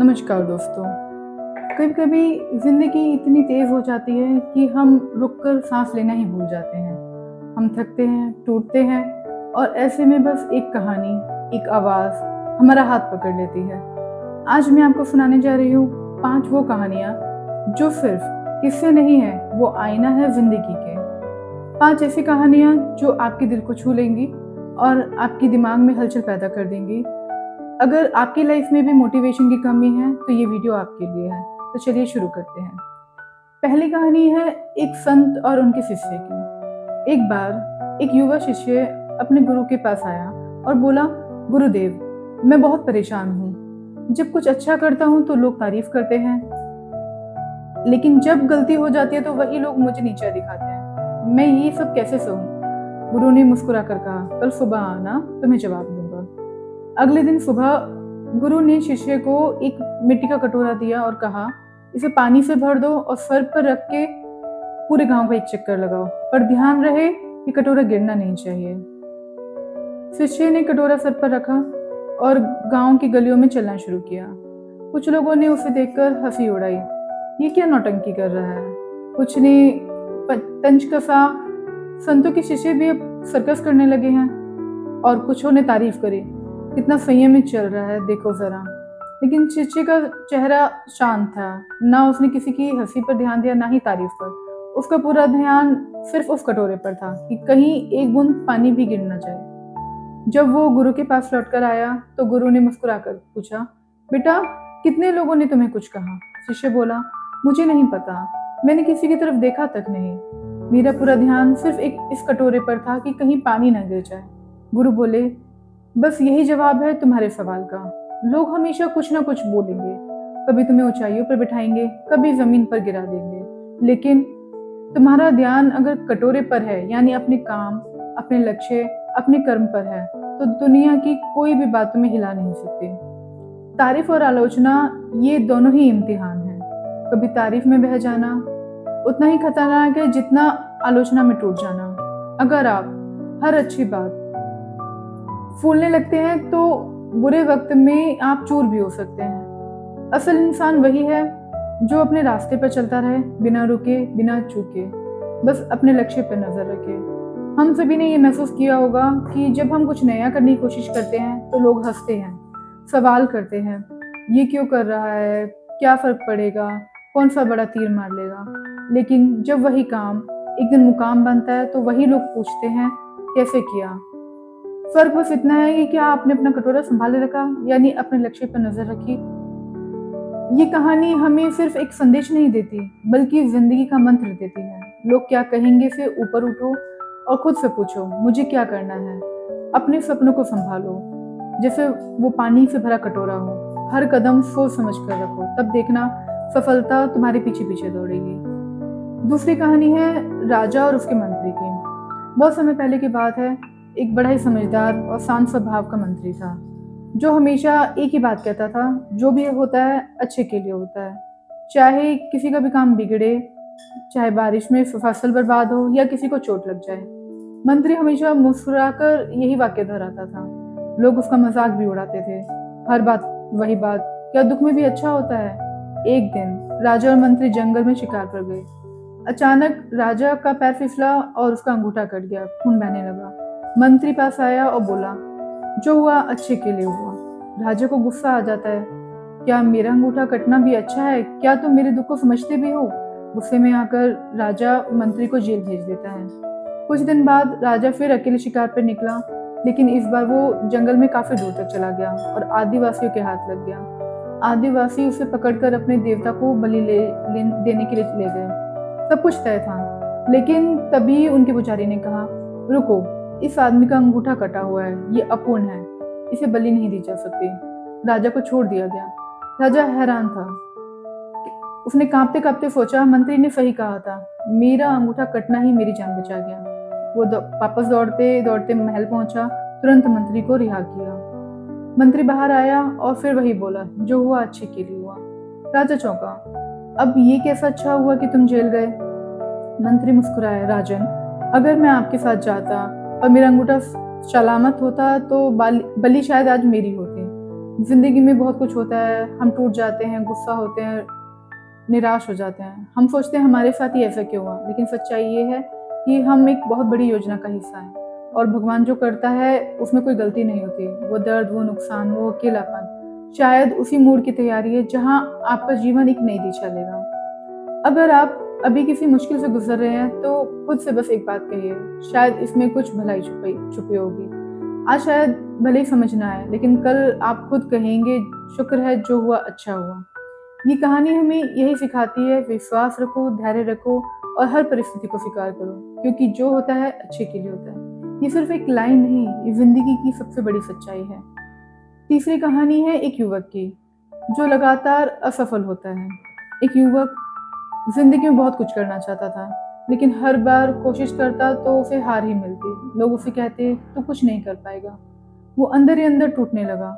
नमस्कार दोस्तों। कभी कभी ज़िंदगी इतनी तेज़ हो जाती है कि हम रुककर सांस लेना ही भूल जाते हैं। हम थकते हैं, टूटते हैं और ऐसे में बस एक कहानी, एक आवाज़ हमारा हाथ पकड़ लेती है। आज मैं आपको सुनाने जा रही हूँ 5 वो कहानियाँ जो सिर्फ किस्से नहीं है, वो आईना है ज़िंदगी के। 5 ऐसी कहानियाँ जो आपके दिल को छू लेंगी और आपके दिमाग में हलचल पैदा कर देंगी। अगर आपकी लाइफ में भी मोटिवेशन की कमी है तो ये वीडियो आपके लिए है। तो चलिए शुरू करते हैं। पहली कहानी है एक संत और उनके शिष्य की। एक बार एक युवा शिष्य अपने गुरु के पास आया और बोला, गुरुदेव, मैं बहुत परेशान हूँ। जब कुछ अच्छा करता हूँ तो लोग तारीफ करते हैं, लेकिन जब गलती हो जाती है तो वही लोग मुझे नीचा दिखाते हैं। मैं ये सब कैसे सहूँ? गुरु ने मुस्कुरा कर कहा, कल सुबह आना, तुम्हें जवाब दूंगा। अगले दिन सुबह गुरु ने शिष्य को एक मिट्टी का कटोरा दिया और कहा, इसे पानी से भर दो और सर पर रख के पूरे गांव का एक चक्कर लगाओ, पर ध्यान रहे कि कटोरा गिरना नहीं चाहिए। शिष्य ने कटोरा सर पर रखा और गांव की गलियों में चलना शुरू किया। कुछ लोगों ने उसे देखकर हंसी उड़ाई, ये क्या नौटंकी कर रहा है। कुछ ने तंज कसा, संतों के शिष्य भी अब सर्कस करने लगे हैं। और कुछों ने तारीफ करी, कितना संयमित चल रहा है, देखो जरा। लेकिन शिष्य का चेहरा शांत था, ना उसने किसी की हंसी पर ध्यान दिया, ना ही तारीफ पर। उसका पूरा ध्यान सिर्फ उस कटोरे पर था कि कहीं एक बूंद पानी भी गिर न जाए। जब वो गुरु के पास लौटकर आया तो गुरु ने मुस्कुराकर पूछा, बेटा, कितने लोगों ने तुम्हें कुछ कहा? शिष्य बोला, मुझे नहीं पता, मैंने किसी की तरफ देखा तक नहीं। मेरा पूरा ध्यान सिर्फ इस कटोरे पर था कि कहीं पानी न गिर जाए। गुरु बोले, बस यही जवाब है तुम्हारे सवाल का। लोग हमेशा कुछ ना कुछ बोलेंगे, कभी तुम्हें ऊंचाइयों पर बिठाएंगे, कभी जमीन पर गिरा देंगे, लेकिन तुम्हारा ध्यान अगर कटोरे पर है, यानी अपने काम, अपने लक्ष्य, अपने कर्म पर है, तो दुनिया की कोई भी बात तुम्हें हिला नहीं सकती। तारीफ और आलोचना, ये दोनों ही इम्तिहान है। कभी तारीफ में बह जाना उतना ही खतरनाक है जितना आलोचना में टूट जाना। अगर आप हर अच्छी बात फूलने लगते हैं तो बुरे वक्त में आप चूर भी हो सकते हैं। असल इंसान वही है जो अपने रास्ते पर चलता रहे, बिना रुके, बिना चूके, बस अपने लक्ष्य पर नजर रखे। हम सभी ने ये महसूस किया होगा कि जब हम कुछ नया करने की कोशिश करते हैं तो लोग हंसते हैं, सवाल करते हैं, ये क्यों कर रहा है, क्या फर्क पड़ेगा, कौन सा बड़ा तीर मार लेगा। लेकिन जब वही काम एक दिन मुकाम बनता है तो वही लोग पूछते हैं, कैसे किया। फर्क बस इतना है कि क्या आपने अपना कटोरा संभाले रखा, यानी अपने लक्ष्य पर नजर रखी। ये कहानी हमें सिर्फ एक संदेश नहीं देती, बल्कि जिंदगी का मंत्र देती है। लोग क्या कहेंगे से ऊपर उठो और खुद से पूछो, मुझे क्या करना है। अपने सपनों को संभालो जैसे वो पानी से भरा कटोरा हो। हर कदम सोच समझ कर रखो, तब देखना सफलता तुम्हारे पीछे पीछे दौड़ेगी। दूसरी कहानी है राजा और उसके मंत्री की। बहुत समय पहले की बात है। एक बड़ा ही समझदार और शांत स्वभाव का मंत्री था, जो हमेशा एक ही बात कहता था, जो भी होता है अच्छे के लिए होता है। चाहे किसी का भी काम बिगड़े, चाहे बारिश में फसल बर्बाद हो या किसी को चोट लग जाए, मंत्री हमेशा मुस्कुराकर यही वाक्य दोहराता था। लोग उसका मजाक भी उड़ाते थे। हर बात वही बात, क्या दुख में भी अच्छा होता है। एक दिन राजा और मंत्री जंगल में शिकार पर गए। अचानक राजा का पैर फिसला और उसका अंगूठा कट गया, खून बहने लगा। मंत्री पास आया और बोला, जो हुआ अच्छे के लिए हुआ। राजा को गुस्सा आ जाता है, क्या मेरा अंगूठा कटना भी अच्छा है? क्या तुम मेरे दुख को समझते भी हो? गुस्से में आकर राजा मंत्री को जेल भेज देता है। कुछ दिन बाद राजा फिर अकेले शिकार पर निकला, लेकिन इस बार वो जंगल में काफी दूर तक चला गया और आदिवासियों के हाथ लग गया। आदिवासी उसे पकड़कर अपने देवता को बलि देने के लिए ले गए। सब कुछ तय था, लेकिन तभी उनके पुजारी ने कहा, रुको, इस आदमी का अंगूठा कटा हुआ है, ये अपूर्ण है, इसे बलि नहीं दी जा सकती। राजा को छोड़ दिया गया। राजा हैरान था। उसने कांपते कांपते सोचा, मंत्री ने सही कहा था, मेरा अंगूठा कटना ही मेरी जान बचा गया। वो वापस दौड़ते दौड़ते महल पहुंचा, तुरंत मंत्री को रिहा किया। मंत्री बाहर आया और फिर वही बोला, जो हुआ अच्छे के लिए हुआ। राजा चौंका, अब ये कैसा अच्छा हुआ कि तुम जेल गए? मंत्री मुस्कुराया, राजन, अगर मैं आपके साथ जाता और मेरा अंगूठा सलामत होता तो बलि शायद आज मेरी होती। ज़िंदगी में बहुत कुछ होता है, हम टूट जाते हैं, गुस्सा होते हैं, निराश हो जाते हैं। हम सोचते हैं हमारे साथ ही ऐसा क्यों हुआ? लेकिन सच्चाई ये है कि हम एक बहुत बड़ी योजना का हिस्सा हैं और भगवान जो करता है उसमें कोई गलती नहीं होती। वो दर्द, वो नुकसान, वो अकेलापन शायद उसी मोड़ की तैयारी है जहाँ आपका जीवन एक नई दिशा लेगा। अगर आप अभी किसी मुश्किल से गुज़र रहे हैं तो खुद से बस एक बात कहिए, शायद इसमें कुछ भलाई छुपी छुपी होगी। आज शायद भले ही समझ ना आए, लेकिन कल आप खुद कहेंगे शुक्र है जो हुआ अच्छा हुआ। ये कहानी हमें यही सिखाती है, विश्वास रखो, धैर्य रखो और हर परिस्थिति को स्वीकार करो, क्योंकि जो होता है अच्छे के लिए होता है। ये सिर्फ एक लाइन नहीं, ये ज़िंदगी की सबसे बड़ी सच्चाई है। तीसरी कहानी है एक युवक की, जो लगातार असफल होता है। एक युवक ज़िंदगी में बहुत कुछ करना चाहता था, लेकिन हर बार कोशिश करता तो उसे हार ही मिलती। लोग उसे कहते, "तू कुछ नहीं कर पाएगा।" वो अंदर ही अंदर टूटने लगा।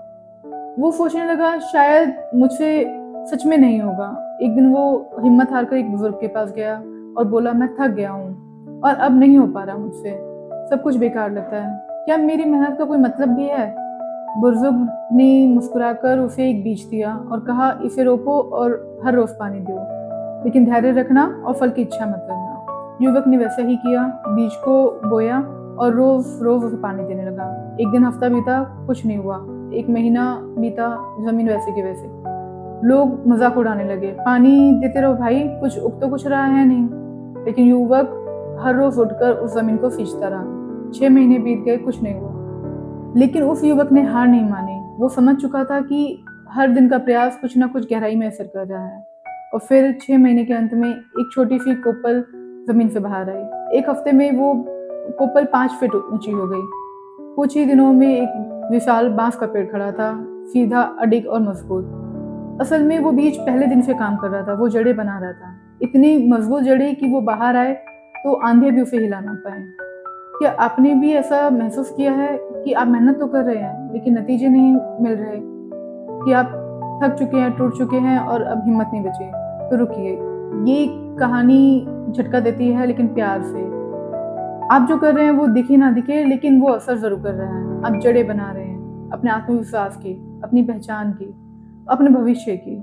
वो सोचने लगा शायद मुझसे सच में नहीं होगा। एक दिन वो हिम्मत हारकर एक बुजुर्ग के पास गया और बोला, मैं थक गया हूँ और अब नहीं हो पा रहा मुझसे, सब कुछ बेकार लगता है, क्या मेरी मेहनत का कोई मतलब भी है? बुजुर्ग ने मुस्कुराकर उसे एक बीज दिया और कहा, इसे रोपो और हर रोज पानी दो, लेकिन धैर्य रखना और फल की इच्छा मत करना। युवक ने वैसा ही किया, बीज को बोया और रोज रोज उसे पानी देने लगा। एक दिन हफ्ता बीता, कुछ नहीं हुआ। एक महीना बीता, जमीन वैसे की वैसे। लोग मजाक उड़ाने लगे, पानी देते रहो भाई, कुछ उग तो कुछ रहा है नहीं। लेकिन युवक हर रोज उठकर उस जमीन को सींचता रहा। 6 महीने बीत गए, कुछ नहीं हुआ। लेकिन उस युवक ने हार नहीं मानी। वो समझ चुका था कि हर दिन का प्रयास कुछ ना कुछ गहराई में असर कर रहा है। और फिर 6 महीने के अंत में एक छोटी सी कोपल जमीन से बाहर आई। एक हफ्ते में वो कोपल 5 फीट ऊंची हो गई। कुछ ही दिनों में एक विशाल बांस का पेड़ खड़ा था, सीधा, अडिग और मजबूत। असल में वो बीज पहले दिन से काम कर रहा था, वो जड़ें बना रहा था, इतनी मजबूत जड़ें कि वो बाहर आए तो आंधी भी उसे हिला ना पाए। क्या आपने भी ऐसा महसूस किया है कि आप मेहनत तो कर रहे हैं लेकिन नतीजे नहीं मिल रहे, कि आप थक चुके हैं, टूट चुके हैं और अब हिम्मत नहीं बची? तो रुकिए, ये कहानी झटका देती है लेकिन प्यार से। आप जो कर रहे हैं वो दिखे ना दिखे, लेकिन वो असर ज़रूर कर रहा है। आप जड़ें बना रहे हैं, अपने आत्मविश्वास की, अपनी पहचान की, अपने भविष्य की।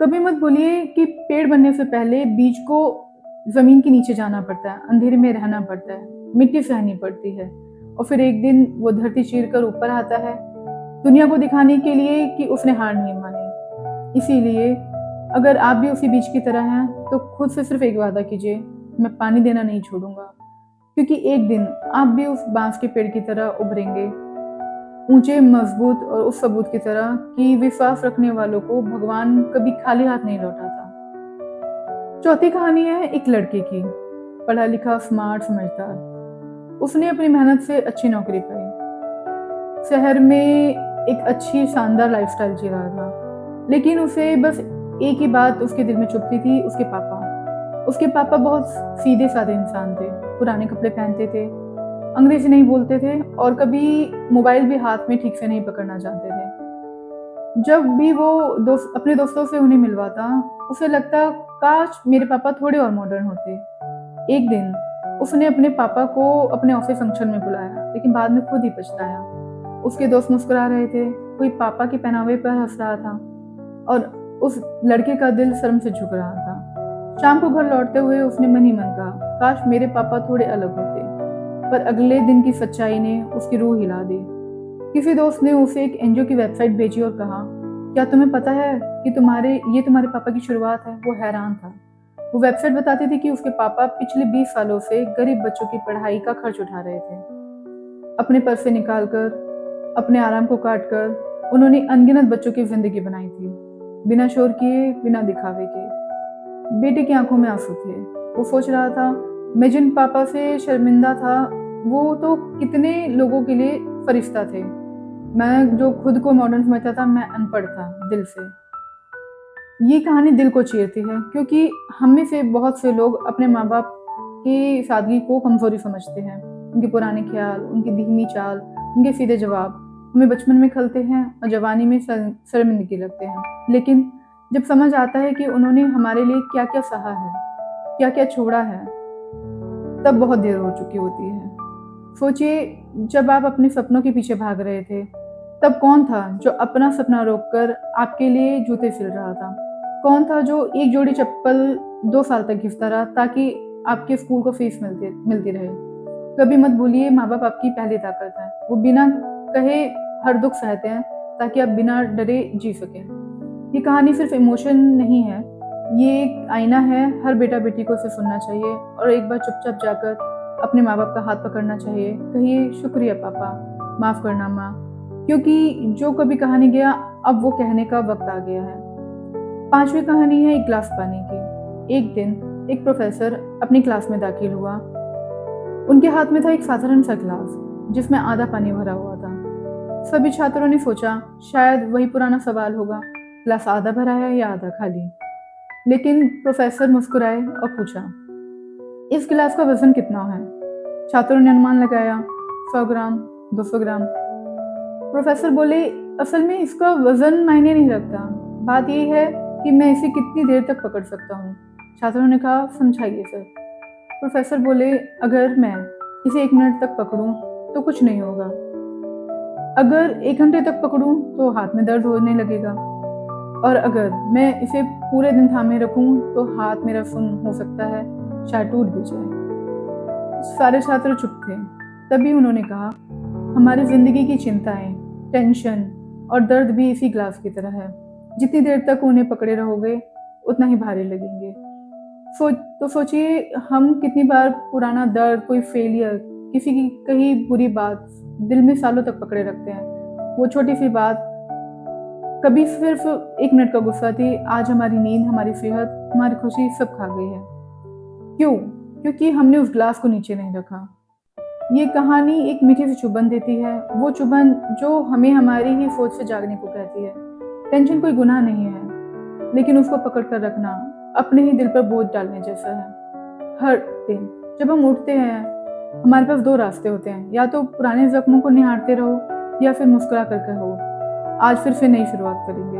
कभी मत भूलिए कि पेड़ बनने से पहले बीज को ज़मीन के नीचे जाना पड़ता है, अंधेरे में रहना पड़ता है, मिट्टी सहनी पड़ती है और फिर एक दिन वो धरती चीर कर ऊपर आता है, दुनिया को दिखाने के लिए कि उसने हार नहीं मानी। इसीलिए अगर आप भी उसी बीज की तरह हैं, तो खुद से सिर्फ एक वादा कीजिए, मैं पानी देना नहीं छोड़ूंगा। क्योंकि एक दिन आप भी उस बांस के पेड़ की तरह उभरेंगे, ऊंचे, मजबूत और उस सबूत की तरह कि विश्वास रखने वालों को भगवान कभी खाली हाथ नहीं लौटाता। चौथी कहानी है एक लड़के की, पढ़ा लिखा, स्मार्ट, समझदार। उसने अपनी मेहनत से अच्छी नौकरी पाई, शहर में एक अच्छी शानदार लाइफस्टाइल जी रहा था। लेकिन उसे बस एक ही बात उसके दिल में चुभती थी, उसके पापा। उसके पापा बहुत सीधे साधे इंसान थे, पुराने कपड़े पहनते थे, अंग्रेजी नहीं बोलते थे और कभी मोबाइल भी हाथ में ठीक से नहीं पकड़ना जानते थे। जब भी वो अपने दोस्तों से उन्हें मिलवाता, उसे लगता काश मेरे पापा थोड़े और मॉडर्न होते। एक दिन उसने अपने पापा को अपने ऑफिस फंक्शन में बुलाया, लेकिन बाद में खुद ही पछताया। उसके दोस्त मुस्कुरा रहे थे, कोई पापा के पहनावे पर हंस रहा था और उस लड़के का दिल शर्म से झुक रहा था। शाम को घर लौटते हुए उसने मन ही मन कहा, काश मेरे पापा थोड़े अलग होते। पर अगले दिन की सच्चाई ने उसकी रूह हिला दी। किसी दोस्त ने उसे एक एनजीओ की वेबसाइट भेजी और कहा, क्या तुम्हें पता है कि तुम्हारे पापा की शुरुआत है? वो हैरान था। वो वेबसाइट बताती थी कि उसके पापा पिछले 20 सालों से गरीब बच्चों की पढ़ाई का खर्च उठा रहे थे। अपने पैसे से निकालकर, अपने आराम को काट कर उन्होंने अनगिनत बच्चों की जिंदगी बनाई थी, बिना शोर किए, बिना दिखावे के। बेटे की आंखों में आंसू थे। वो सोच रहा था, मैं जिन पापा से शर्मिंदा था, वो तो कितने लोगों के लिए फरिश्ता थे। मैं जो खुद को मॉडर्न समझता था, मैं अनपढ़ था दिल से। ये कहानी दिल को चीरती है, क्योंकि हम में से बहुत से लोग अपने माँ बाप की सादगी को कमजोरी समझते हैं। उनके पुराने ख्याल, उनकी धीमी चाल, उनके सीधे जवाब हमें बचपन में खलते हैं और जवानी में शर्मिंदगी लगते हैं। लेकिन जब समझ आता है कि उन्होंने हमारे लिए क्या क्या सहा है, क्या क्या छोड़ा है, तब बहुत देर हो चुकी होती है। सोचिए, जब आप अपने सपनों के पीछे भाग रहे थे, तब कौन था जो अपना सपना रोककर आपके लिए जूते सिल रहा था? कौन था जो एक जोड़ी चप्पल 2 साल तक घिसता रहा ताकि आपके स्कूल को फीस मिलती रहे? कभी मत भूलिए, माँ-बाप आपकी पहली ताकत है। वो बिना कहे हर दुःख सहते हैं ताकि आप बिना डरे जी सकें। ये कहानी सिर्फ़ इमोशन नहीं है, ये एक आईना है, हर बेटा-बेटी को इसे सुनना चाहिए और एक बार चुपचाप जाकर अपने माँ-बाप का हाथ पकड़ना चाहिए। कहिए, शुक्रिया पापा, माफ़ करना माँ, क्योंकि जो कभी कहा नहीं गया, अब वो कहने का वक़्त आ गया है। 5वीं कहानी है एक ग्लास पानी की। एक दिन एक प्रोफ़ेसर अपनी क्लास में दाखिल हुआ। उनके हाथ में था एक साधारण सा ग्लास, जिसमें आधा पानी भरा हुआ था। सभी छात्रों ने सोचा, शायद वही पुराना सवाल होगा, ग्लास आधा भरा है या आधा खाली। लेकिन प्रोफ़ेसर मुस्कुराए और पूछा, इस गिलास का वज़न कितना है? छात्रों ने अनुमान लगाया, 100 ग्राम, 200 ग्राम। प्रोफ़ेसर बोले, असल में इसका वज़न मायने नहीं रखता। बात ये है कि मैं इसे कितनी देर तक पकड़ सकता हूँ। छात्रों ने कहा, समझाइए सर। प्रोफ़ेसर बोले, अगर मैं इसे 1 मिनट तक पकड़ूँ तो कुछ नहीं होगा। अगर 1 घंटे तक पकड़ूँ तो हाथ में दर्द होने लगेगा और अगर मैं इसे पूरे दिन थामे रखूँ तो हाथ मेरा सुन्न हो सकता है, शायद टूट भी जाए। सारे छात्र चुप थे। तभी उन्होंने कहा, हमारी ज़िंदगी की चिंताएँ, टेंशन और दर्द भी इसी ग्लास की तरह है। जितनी देर तक उन्हें पकड़े रहोगे, उतना ही भारी लगेंगे। सोचिए, हम कितनी बार पुराना दर्द, कोई फेलियर, किसी की कही बुरी बात दिल में सालों तक पकड़े रखते हैं। वो छोटी-सी बात कभी सिर्फ़ 1 मिनट का गुस्सा थी, आज हमारी नींद, हमारी सेहत, हमारी खुशी सब खा गई है। क्यों? क्योंकि हमने उस ग्लास को नीचे नहीं रखा। ये कहानी एक मीठी सी चुभन देती है, वो चुभन जो हमें हमारी ही सोच से जागने को कहती है। टेंशन कोई गुनाह नहीं है, लेकिन उसको पकड़ कर रखना अपने ही दिल पर बोझ डालने जैसा है। हर दिन जब हम उठते हैं, हमारे पास 2 रास्ते होते हैं, या तो पुराने ज़ख्मों को निहारते रहो या फिर मुस्कुरा कर कहो, आज फिर से नई शुरुआत करेंगे।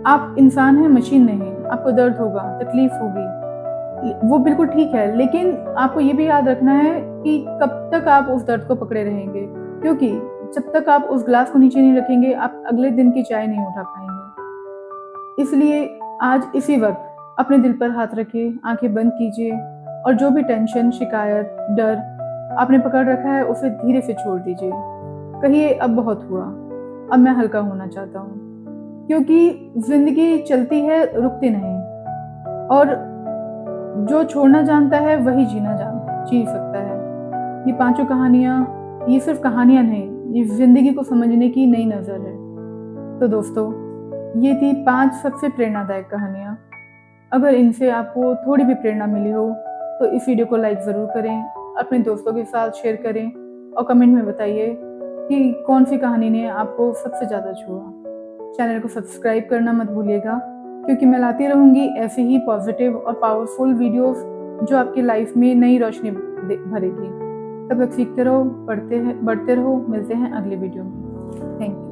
आप इंसान हैं, मशीन नहीं। आपको दर्द होगा, तकलीफ होगी, वो बिल्कुल ठीक है, लेकिन आपको ये भी याद रखना है कि कब तक आप उस दर्द को पकड़े रहेंगे, क्योंकि जब तक आप उस ग्लास को नीचे नहीं रखेंगे, आप अगले दिन की चाय नहीं उठा पाएँगे। इसलिए आज इसी वक़्त अपने दिल पर हाथ रखिए, आँखें बंद कीजिए और जो भी टेंशन, शिकायत, डर आपने पकड़ रखा है, उसे धीरे से छोड़ दीजिए। कहिए, अब बहुत हुआ, अब मैं हल्का होना चाहता हूँ। क्योंकि ज़िंदगी चलती है, रुकती नहीं, और जो छोड़ना जानता है वही जी सकता है। ये पाँचों कहानियाँ, ये सिर्फ़ कहानियाँ नहीं, ये ज़िंदगी को समझने की नई नज़र है। तो दोस्तों, ये थी 5 सबसे प्रेरणादायक कहानियाँ। अगर इनसे आपको थोड़ी भी प्रेरणा मिली हो, तो इस वीडियो को लाइक ज़रूर करें, अपने दोस्तों के साथ शेयर करें और कमेंट में बताइए कि कौन-सी कहानी ने आपको सबसे ज़्यादा छुआ। चैनल को सब्सक्राइब करना मत भूलिएगा, क्योंकि मैं लाती रहूँगी ऐसे ही पॉजिटिव और पावरफुल वीडियोस जो आपकी लाइफ में नई रोशनी भरेगी। तब तक सीखते रहो, बढ़ते रहो। मिलते हैं अगले वीडियो में। Thank you.